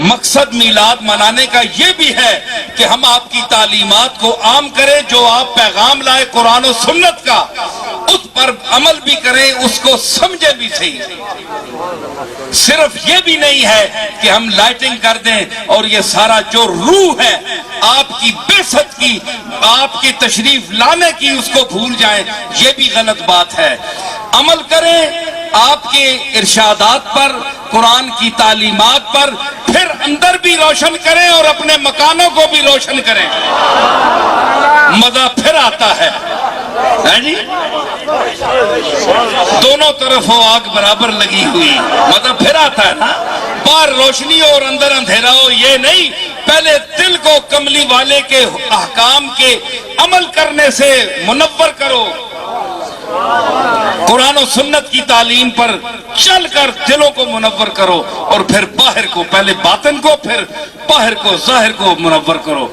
مقصد میلاد منانے کا یہ بھی ہے کہ ہم آپ کی تعلیمات کو عام کریں، جو آپ پیغام لائے قرآن و سنت کا اس پر عمل بھی کریں، اس کو سمجھے بھی صحیح۔ صرف یہ بھی نہیں ہے کہ ہم لائٹنگ کر دیں اور یہ سارا جو روح ہے آپ کی بعثت کی، آپ کی تشریف لانے کی، اس کو بھول جائیں، یہ بھی غلط بات ہے۔ عمل کریں آپ کے ارشادات پر، قرآن کی تعلیمات پر، پھر اندر بھی روشن کریں اور اپنے مکانوں کو بھی روشن کریں، مزہ پھر آتا ہے جی۔ دونوں طرف ہو آگ برابر لگی ہوئی، مزہ پھر آتا ہے نا۔ باہر روشنی ہو اور اندر اندھیرا ہو، یہ نہیں۔ پہلے دل کو کملی والے کے احکام کے عمل کرنے سے منور کرو، قرآن و سنت کی تعلیم پر چل کر دلوں کو منور کرو، اور پھر باہر کو، پہلے باطن کو، پھر باہر کو، ظاہر کو منور کرو۔